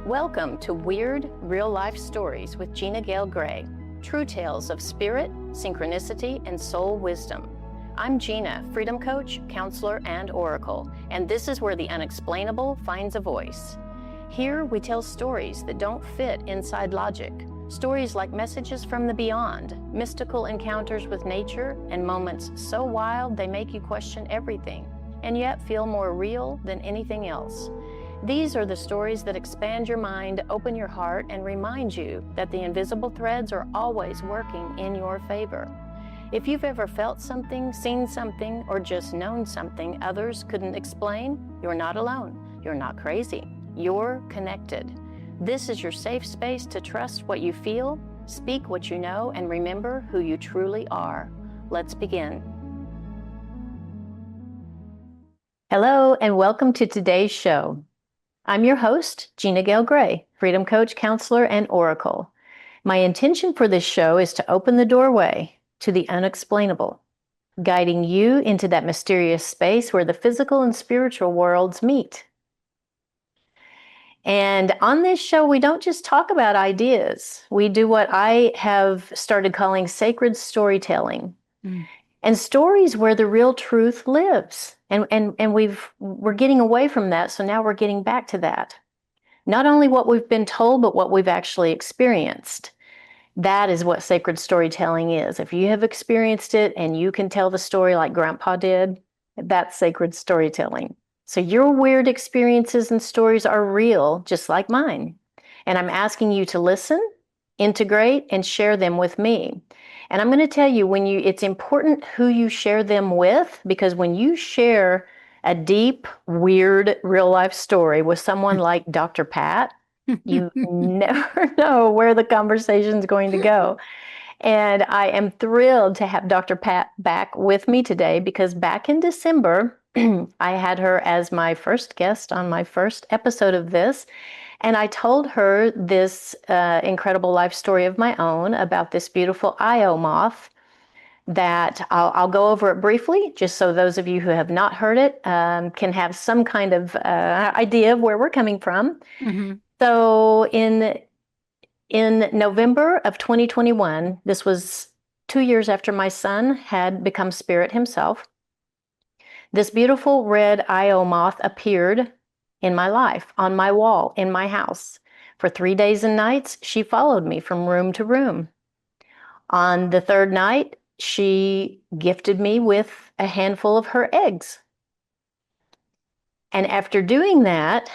Welcome to Weird Real Life Stories with Gina Gayle Gray, true tales of spirit, synchronicity, and soul wisdom. I'm Gina, freedom coach, counselor, and oracle, and this is where the unexplainable finds a voice. Here we tell stories that don't fit inside logic, stories like messages from the beyond, mystical encounters with nature, and moments so wild they make you question everything, and yet feel more real than anything else. These are the stories that expand your mind, open your heart, and remind you that the invisible threads are always working in your favor. If you've ever felt something, seen something, or just known something others couldn't explain, you're not alone. You're not crazy. You're connected. This is your safe space to trust what you feel, speak what you know, and remember who you truly are. Let's begin. Hello, and welcome to today's show. I'm your host, Gina Gayle Gray, freedom coach, counselor, and oracle. My intention for this show is to open the doorway to the unexplainable, guiding you into that mysterious space where the physical and spiritual worlds meet. And on this show, we don't just talk about ideas. We do what I have started calling sacred storytelling. And stories where the real truth lives. And we're getting away from that, so now we're getting back to that. Not only what we've been told, but what we've actually experienced. That is what sacred storytelling is. If you have experienced it and you can tell the story like Grandpa did, that's sacred storytelling. So your weird experiences and stories are real, just like mine. And I'm asking you to listen, integrate, and share them with me. And I'm going to tell you, it's important who you share them with, because when you share a deep, weird, real life story with someone like Dr. Pat, you never know where the conversation is going to go. And I am thrilled to have Dr. Pat back with me today, because back in December, I had her as my first guest on my first episode of this. And I told her this incredible life story of my own about this beautiful Moth that I'll go over it briefly, just so those of you who have not heard it can have some kind of idea of where we're coming from. Mm-hmm. So in November of 2021, this was 2 years after my son had become spirit himself, this beautiful red Moth appeared in my life, on my wall, in my house. For 3 days and nights, she followed me from room to room. On the third night, she gifted me with a handful of her eggs. And after doing that,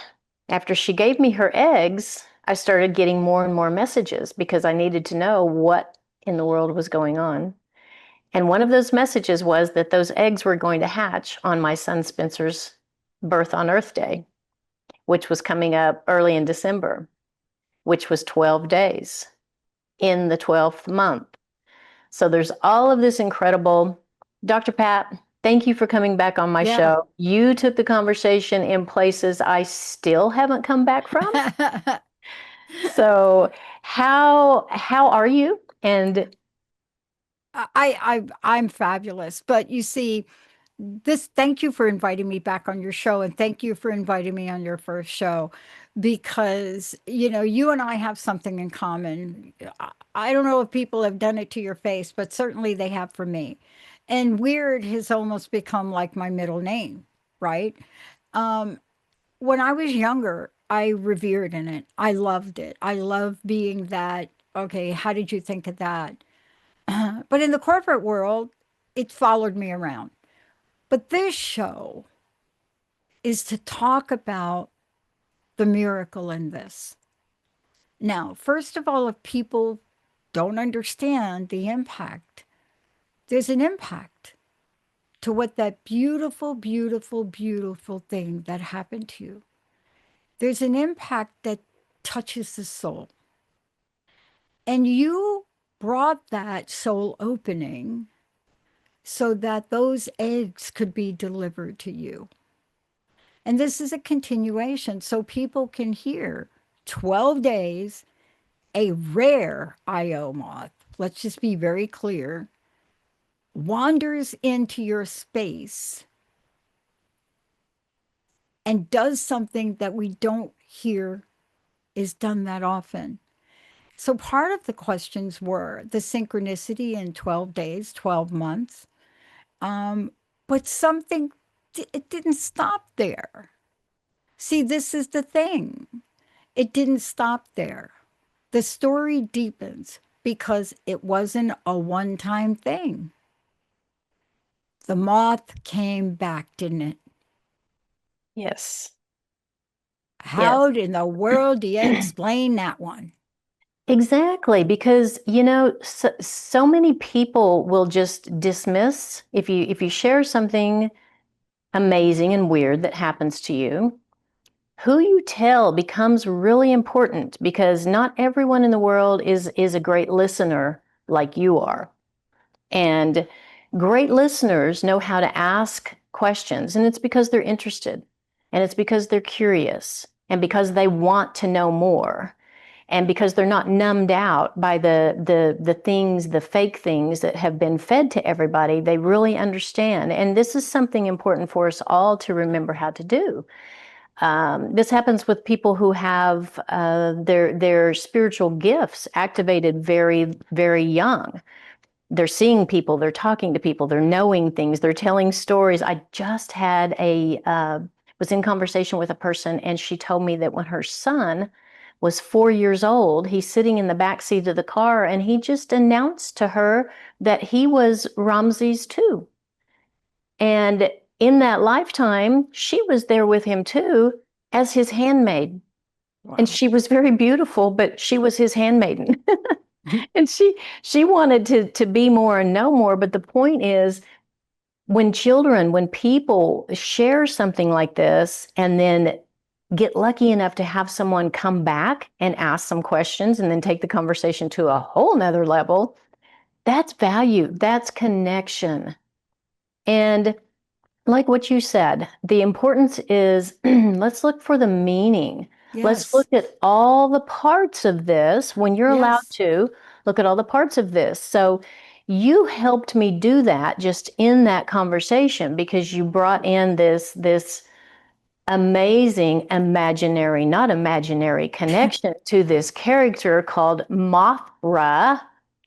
after she gave me her eggs, I started getting more and more messages, because I needed to know what in the world was going on. And one of those messages was that those eggs were going to hatch on my son Spencer's birth on Earth Day, which was coming up early in December, which was 12 days in the 12th month. So there's all of this incredible. Dr. Pat, thank you for coming back on my show. You took the conversation in places I still haven't come back from. So how are you? And I'm fabulous. But you see, thank you for inviting me back on your show, and thank you for inviting me on your first show, because you and I have something in common. I don't know if people have done it to your face, but certainly they have for me. And weird has almost become like my middle name, right? When I was younger, I revered in it. I loved it. I loved being that. Okay, how did you think of that? But in the corporate world, it followed me around. But this show is to talk about the miracle in this. Now, first of all, if people don't understand the impact, there's an impact to what that beautiful, beautiful, beautiful thing that happened to you. There's an impact that touches the soul. And you brought that soul opening so that those eggs could be delivered to you. And this is a continuation, so people can hear 12 days, a rare Moth, let's just be very clear, wanders into your space and does something that we don't hear is done that often. So part of the questions were the synchronicity in 12 days, 12 months. Um, but something, it didn't stop there. See, this is the thing. It didn't stop there. The story deepens because it wasn't a one time thing. The moth came back, didn't it? Yes. Yes. How in the world do you explain that one? Exactly, because so many people will just dismiss if you share something amazing and weird that happens to you. Who you tell becomes really important because not everyone in the world is a great listener like you are. And great listeners know how to ask questions, and it's because they're interested, and it's because they're curious, and because they want to know more, and because they're not numbed out by the things, the fake things that have been fed to everybody. They really understand, and this is something important for us all to remember how to do. This happens with people who have their spiritual gifts activated very, very young. They're seeing people, they're talking to people, they're knowing things, they're telling stories. I just had was in conversation with a person, and she told me that when her son was 4 years old, he's sitting in the back seat of the car, and he just announced to her that he was Ramses too. And in that lifetime, she was there with him too as his handmaid. Wow. And she was very beautiful, but she was his handmaiden. And she wanted to be more and know more. But the point is, when people share something like this and then get lucky enough to have someone come back and ask some questions and then take the conversation to a whole nother level, that's value, that's connection. And like what you said, the importance is let's look for the meaning. Let's Yes. look at all the parts of this when you're allowed Yes. to look at all the parts of this. So you helped me do that just in that conversation because you brought in this amazing imaginary, not imaginary connection to this character called Mothra.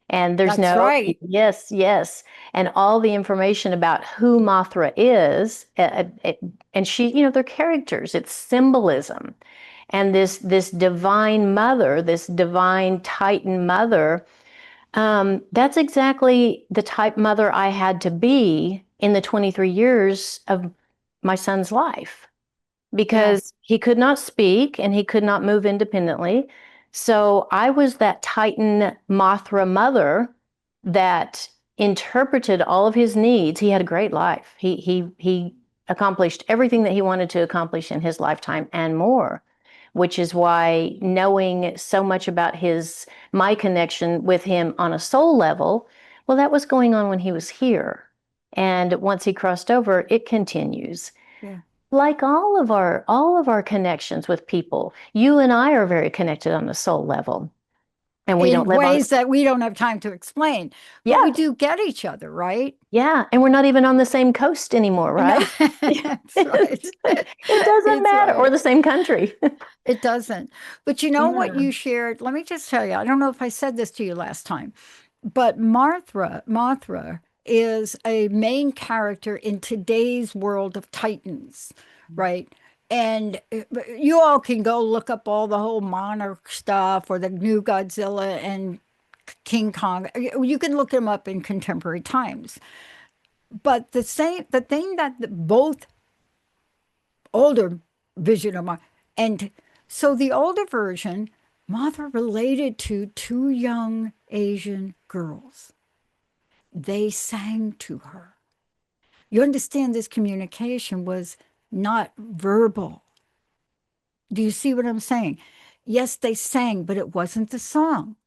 And there's That's no, right. yes, yes. And all the information about who Mothra is. And she, they're characters, it's symbolism. And this divine mother, this divine Titan mother, that's exactly the type mother I had to be in the 23 years of my son's life Yeah. because he could not speak and he could not move independently. So I was that Titan Mothra mother that interpreted all of his needs. He had a great life. He accomplished everything that he wanted to accomplish in his lifetime and more, which is why knowing so much about my connection with him on a soul level, well, that was going on when he was here. And once he crossed over, it continues. Yeah. Like all of our connections with people, you and I are very connected on the soul level, and we don't In live on. ways that we don't have time to explain, but Yeah, we do get each other, right? yeah, and we're not even on the same coast anymore, No, right? that's right. It doesn't It's matter, or right. the same country. It doesn't. But you know what Yeah, you shared? Let me just tell you, I don't know if I said this to you last time, but Mothra is a main character in today's world of Titans, right? And you all can go look up all the whole Monarch stuff or the new Godzilla and King Kong. You can look them up in contemporary times. But the thing that both older vision of mine, and so the older version, Mothra related to two young Asian girls. They sang to her. You understand this communication was not verbal. Do you see what I'm saying? Yes, they sang, but it wasn't the song.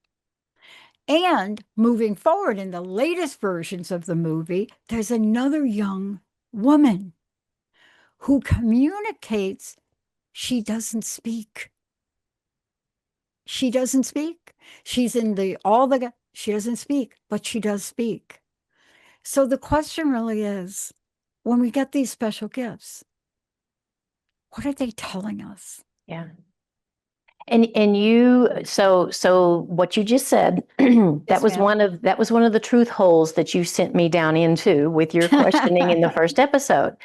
And moving forward in the latest versions of the movie, there's another young woman who communicates. She doesn't speak. She doesn't speak. She's in she doesn't speak, but she does speak. So the question really is, when we get these special gifts, what are they telling us? yeah. And you, so what you just said, that Yes, was ma'am. one of the truth holes that you sent me down into with your questioning in the first episode.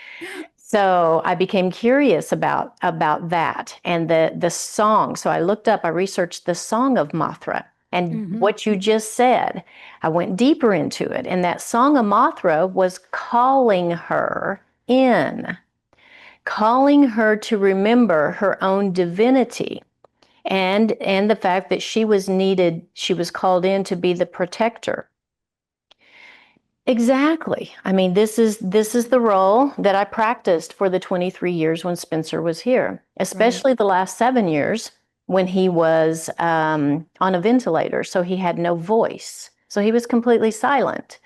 So I became curious about that and the song. So I looked up, I researched the Song of Mothra. And what you just said, I went deeper into it. And that Song of Mothra was calling her in, calling her to remember her own divinity and the fact that she was needed, she was called in to be the protector. Exactly. I mean, this is the role that I practiced for the 23 years when Spencer was here, especially the last 7 years when he was on a ventilator, so he had no voice. So he was completely silent.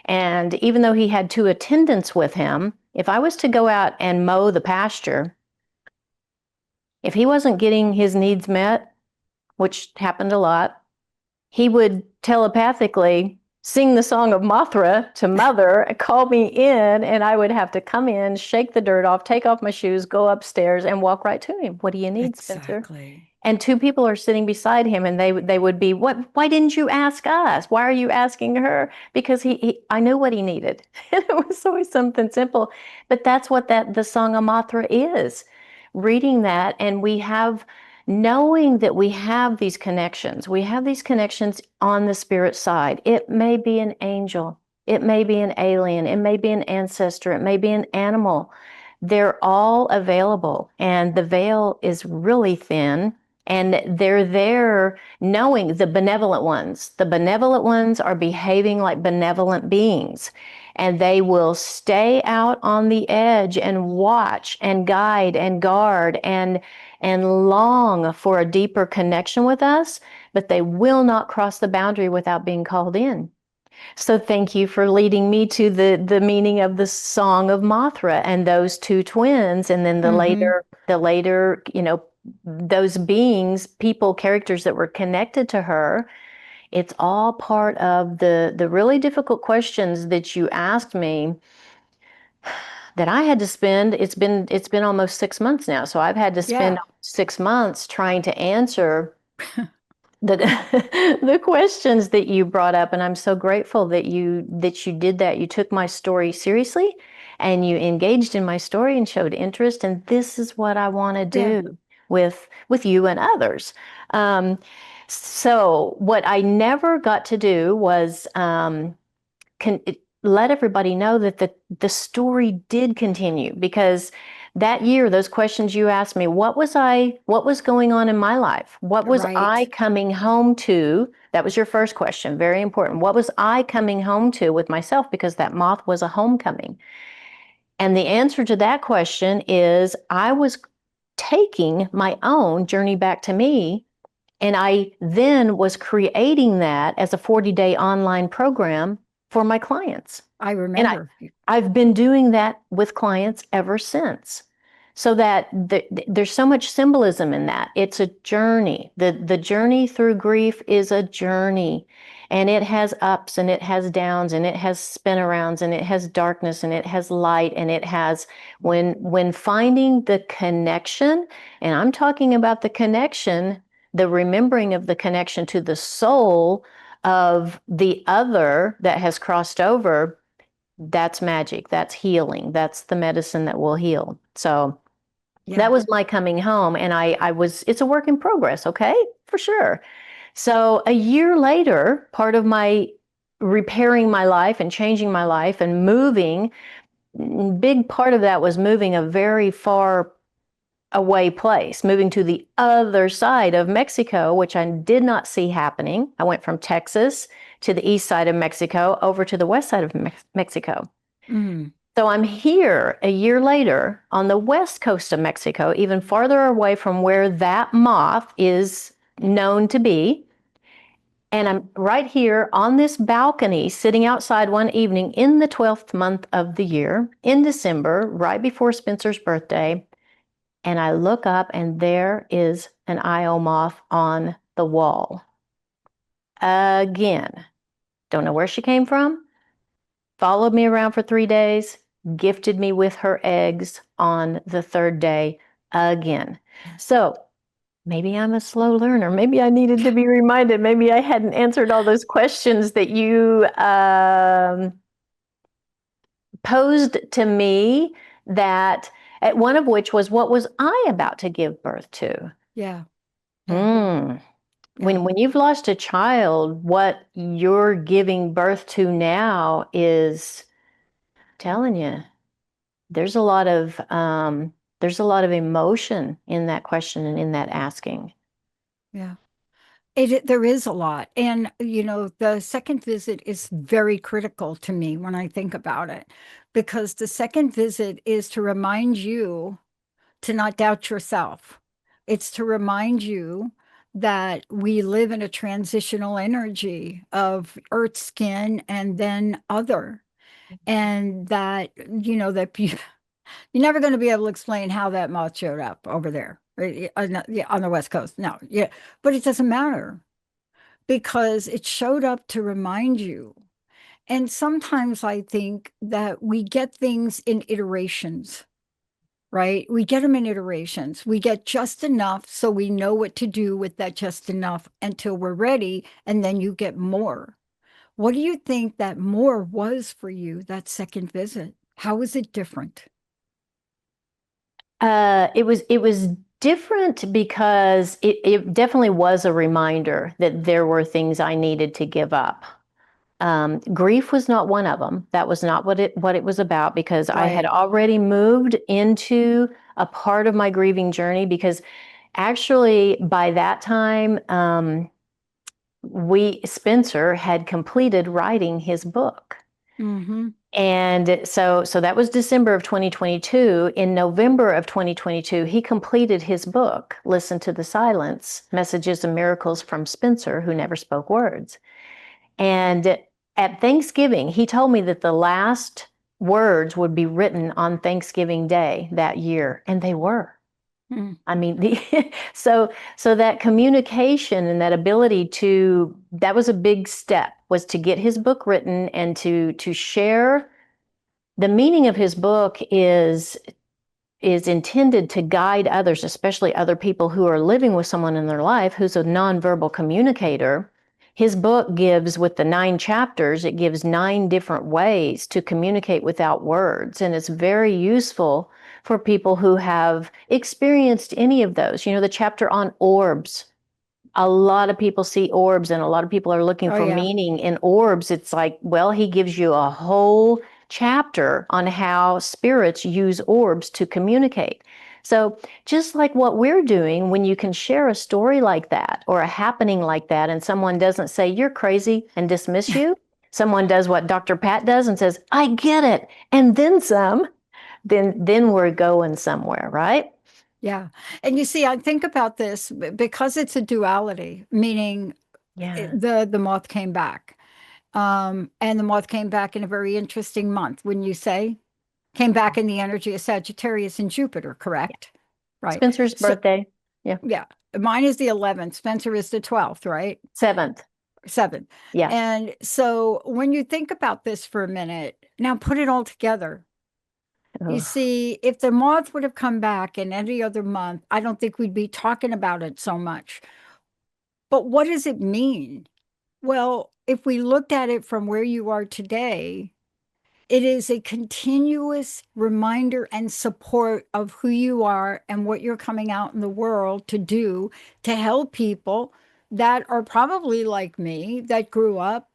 And even though he had two attendants with him, if I was to go out and mow the pasture, if he wasn't getting his needs met, which happened a lot, he would telepathically sing the Song of Mothra to Mother, call me in, and I would have to come in, shake the dirt off, take off my shoes, go upstairs, and walk right to him. What do you need, Spencer? Exactly. And two people are sitting beside him, and they would be, what? Why didn't you ask us? Why are you asking her? Because I knew what he needed. It was always something simple, but that's what the Song of Mothra is. Reading that, and knowing that we have these connections. We have these connections on the spirit side. It may be an angel, it may be an alien, it may be an ancestor, it may be an animal. They're all available, and the veil is really thin. And they're there knowing the benevolent ones. The benevolent ones are behaving like benevolent beings. And they will stay out on the edge and watch and guide and guard and long for a deeper connection with us, but they will not cross the boundary without being called in. So thank you for leading me to the meaning of the Song of Mothra and those two twins, and then the later, those beings, people, characters that were connected to her. It's all part of the really difficult questions that you asked me that I had to spend. It's been almost 6 months now, so I've had to spend Yeah. 6 months trying to answer the the questions that you brought up, and I'm so grateful that you did that. You took my story seriously, and you engaged in my story and showed interest. And this is what I want to Yeah. do with you and others. Um, so what I never got to do was let everybody know that the story did continue, because that year, those questions you asked me, what was going on in my life? What was I Right. coming home to? That was your first question, very important. What was I coming home to with myself? Because that moth was a homecoming. And the answer to that question is I was taking my own journey back to me, and I then was creating that as a 40-day online program for my clients. I And remember. I've been doing that with clients ever since. So that there's so much symbolism in that. It's a journey. The journey through grief is a journey. And it has ups and it has downs and it has spin arounds and it has darkness and it has light, and it has when finding the connection, and I'm talking about the connection, the remembering of the connection to the soul of the other that has crossed over. That's magic. That's healing. That's the medicine that will heal. So that Yeah. was my coming home. And it's a work in progress. Okay. For sure. So a year later, part of my repairing my life and changing my life and moving, big part of that was moving a very far away place, moving to the other side of Mexico, which I did not see happening. I went from Texas to the east side of Mexico over to the west side of Mexico. Mm. So I'm here a year later on the west coast of Mexico, even farther away from where that moth is known to be. And I'm right here on this balcony, sitting outside one evening in the 12th month of the year, in December, right before Spencer's birthday. And I look up, and there is an Io moth on the wall. Again. Don't know where she came from. Followed me around for 3 days. Gifted me with her eggs on the third day again. So maybe I'm a slow learner. Maybe I needed to be reminded. Maybe I hadn't answered all those questions that you posed to me, that one of which was, what was I about to give birth to? Yeah. Yeah. Mm. Yeah. When you've lost a child, what you're giving birth to now is, telling you, there's a lot of emotion in that question and in that asking. Yeah. There is a lot. And, the second visit is very critical to me when I think about it, because the second visit is to remind you to not doubt yourself. It's to remind you that we live in a transitional energy of earth, skin, and then other. And that, you're never going to be able to explain how that moth showed up over there, right, on the West Coast. No, yeah, but it doesn't matter because it showed up to remind you. And sometimes I think that we get things in iterations, right? We get them in iterations. We get just enough so we know what to do with that just enough until we're ready. And then you get more. What do you think that more was for you, that second visit? How was it different? It was different because it definitely was a reminder that there were things I needed to give up. Grief was not one of them. That was not what it was about, because I had Right. already moved into a part of my grieving journey. Because actually, by that time, Spencer had completed writing his book. Mm-hmm. And so that was December of 2022. In November of 2022, he completed his book, Listen to the Silence, Messages and Miracles from Spencer, Who Never Spoke Words. And at Thanksgiving, he told me that the last words would be written on Thanksgiving Day that year, and they were. Mm. I mean, so that communication and that ability that was a big step, was to get his book written and to share. The meaning of his book is intended to guide others, especially other people who are living with someone in their life who's a nonverbal communicator. His book gives, with the 9 chapters, it gives 9 different ways to communicate without words. And it's very useful for people who have experienced any of those. The chapter on orbs. A lot of people see orbs, and a lot of people are looking Oh, for yeah. meaning in orbs. It's like, well, he gives you a whole chapter on how spirits use orbs to communicate. So just like what we're doing, when you can share a story like that or a happening like that, and someone doesn't say you're crazy and dismiss you, someone does what Dr. Pat does and says, I get it, and then some, then we're going somewhere, right? Yeah. And you see, I think about this because it's a duality, meaning Yeah. the moth came back. And the moth came back in a very interesting month, wouldn't you say? Came back in the energy of Sagittarius and Jupiter, correct? Right. Spencer's So, birthday. Yeah. yeah, mine is the 11th. Spencer is the 12th, right? 7th. 7th. Yeah. And so when you think about this for a minute, now put it all together. You Ugh. see, if the moth would have come back in any other month, I don't think we'd be talking about it so much. But what does it mean? Well, if we looked at it from where you are today, it is a continuous reminder and support of who you are and what you're coming out in the world to do to help people that are probably like me, that grew up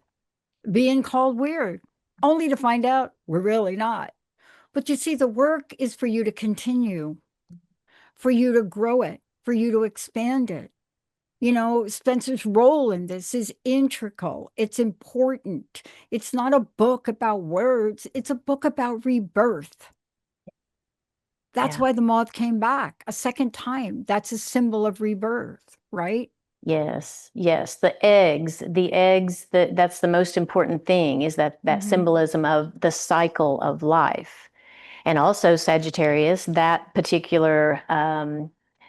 being called weird, only to find out we're really not. But you see, the work is for you to continue, for you to grow it, for you to expand it. Spencer's role in this is integral. It's important. It's not a book about words, it's a book about rebirth. That's Yeah. why the moth came back a second time. That's a symbol of rebirth, right? Yes. Yes. The eggs, that's the most important thing, is that Hmm. symbolism of the cycle of life. And also Sagittarius, that particular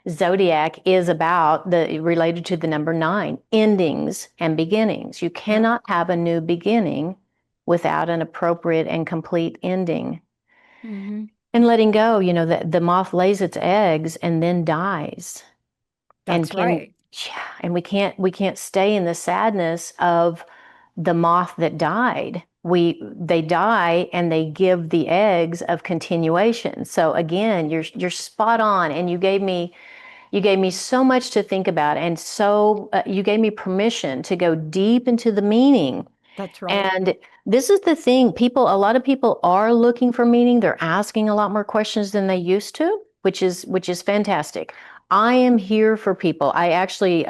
zodiac is related to the number 9, endings and beginnings. You Yep. cannot have a new beginning without an appropriate and complete ending. Hmm. And letting go, the moth lays its eggs and then dies. and That's right. yeah, and we can't stay in the sadness of the moth that died. They die and they give the eggs of continuation. So again, you're spot on, and you gave me so much to think about, and so you gave me permission to go deep into the meaning. That's right. And this is the thing, a lot of people are looking for meaning. They're asking a lot more questions than they used to, which is fantastic. I am here for people. I actually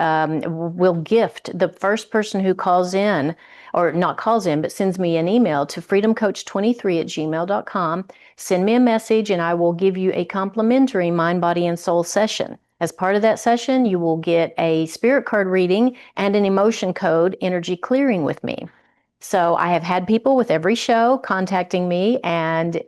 will gift the first person who calls in, or not calls in, but sends me an email to freedomcoach23@gmail.com. Send me a message, and I will give you a complimentary mind, body, and soul session. As part of that session, you will get a spirit card reading and an emotion code energy clearing with me. So I have had people with every show contacting me, and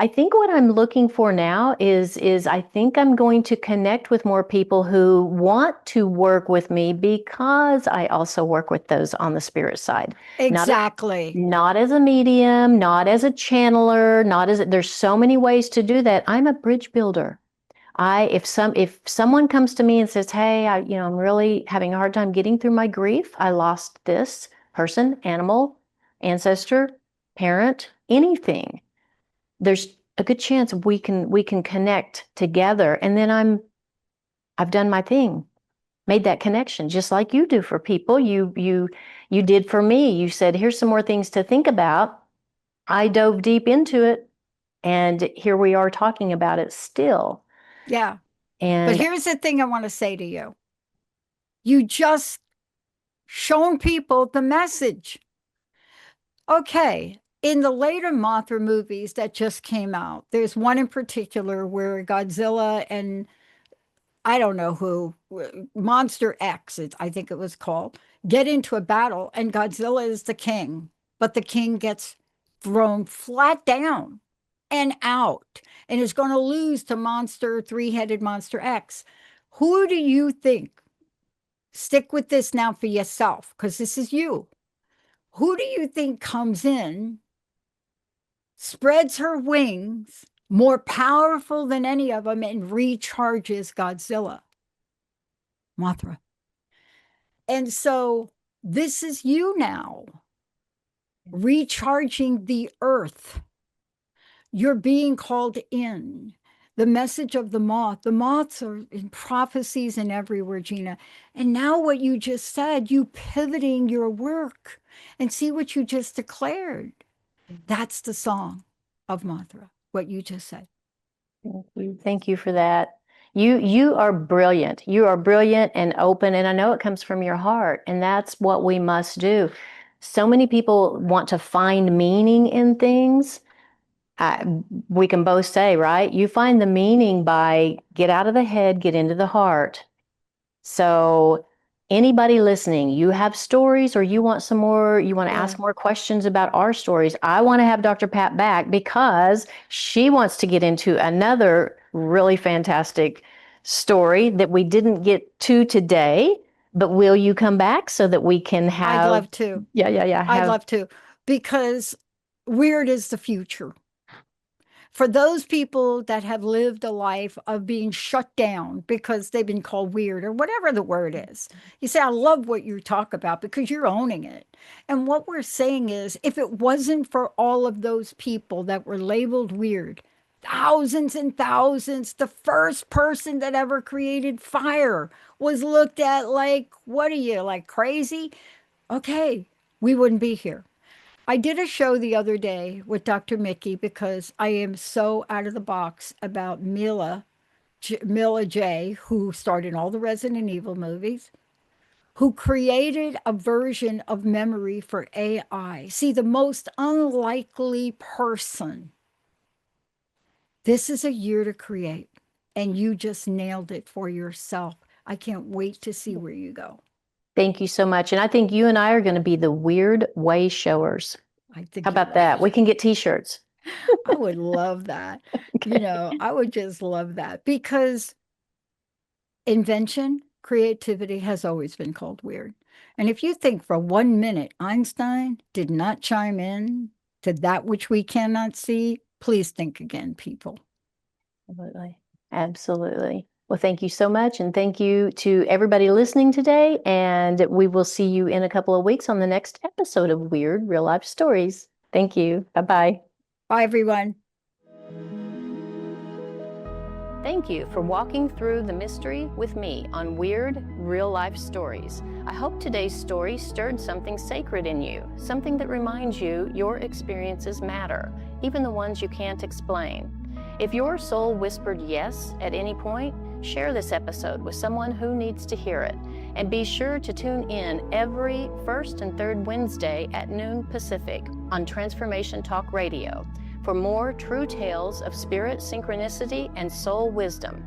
I think what I'm looking for now is I think I'm going to connect with more people who want to work with me, because I also work with those on the spirit side. Exactly. Not as a medium, not as a channeler, there's so many ways to do that. I'm a bridge builder. If someone comes to me and says, "Hey, I'm really having a hard time getting through my grief. I lost this person, animal, ancestor, parent, anything," there's a good chance we can connect together, and then I've done my thing, made that connection, just like you do for people. You did for me. You said, "Here's some more things to think about." I dove deep into it, and here we are talking about it still. Yeah. But And here's the thing I want to say to you. You just shown people the message. Okay. In the later Mothra movies that just came out, there's one in particular where Godzilla and I don't know who, Monster X, I think it was called, get into a battle, and Godzilla is the king, but the king gets thrown flat down and out and is going to lose to three-headed Monster X. Who do you think? Stick with this now for yourself, because this is you. Who do you think comes in, spreads her wings, more powerful than any of them, and recharges Godzilla? Mothra. And so this is you now, recharging the earth. You're being called in. The message of the moth. The moths are in prophecies and everywhere, Gina. And now what you just said, you pivoting your work and see what you just declared. That's the song of Mothra, what you just said. thank you for that. You are brilliant. You are brilliant and open, and I know it comes from your heart, and that's what we must do. So many people want to find meaning in things. We can both say, right? You find the meaning by get out of the head, get into the heart. So anybody listening, you have stories, or you want some more, you want to ask more questions about our stories. I want to have Dr. Pat back because she wants to get into another really fantastic story that we didn't get to today. But will you come back so that we can have? I'd love to. Yeah. I'd love to, because weird is the future. For those people that have lived a life of being shut down because they've been called weird or whatever the word is, you say, I love what you talk about because you're owning it. And what we're saying is, if it wasn't for all of those people that were labeled weird, thousands and thousands, the first person that ever created fire was looked at like, what are you, like crazy? Okay, we wouldn't be here. I did a show the other day with Dr. Mickey because I am so out of the box about Mila J, who starred in all the Resident Evil movies, who created a version of memory for AI. See, the most unlikely person. This is a year to create, and you just nailed it for yourself. I can't wait to see where you go. Thank you so much. And I think you and I are going to be the weird way showers. I think How you're about that? right. We can get t-shirts. I would love that. You know, I would just love that because invention, creativity has always been called weird. And if you think for 1 minute Einstein did not chime in to that which we cannot see, please think again, people. Absolutely. Absolutely. Well, thank you so much. And thank you to everybody listening today. And we will see you in a couple of weeks on the next episode of Weird Real Life Stories. Thank you. Bye-bye. Bye, everyone. Thank you for walking through the mystery with me on Weird Real Life Stories. I hope today's story stirred something sacred in you, something that reminds you your experiences matter, even the ones you can't explain. If your soul whispered yes at any point, share this episode with someone who needs to hear it. And be sure to tune in every first and third Wednesday at noon Pacific on Transformation Talk Radio for more true tales of spirit, synchronicity, and soul wisdom.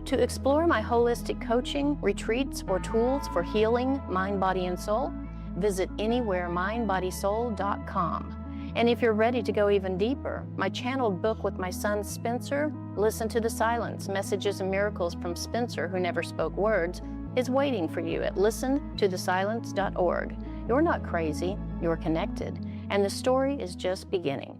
To explore my holistic coaching, retreats, or tools for healing mind, body, and soul, visit anywheremindbodysoul.com. And if you're ready to go even deeper, my channeled book with my son Spencer, Listen to the Silence, Messages and Miracles from Spencer Who Never Spoke Words, is waiting for you at listentothesilence.org. You're not crazy, you're connected, and the story is just beginning.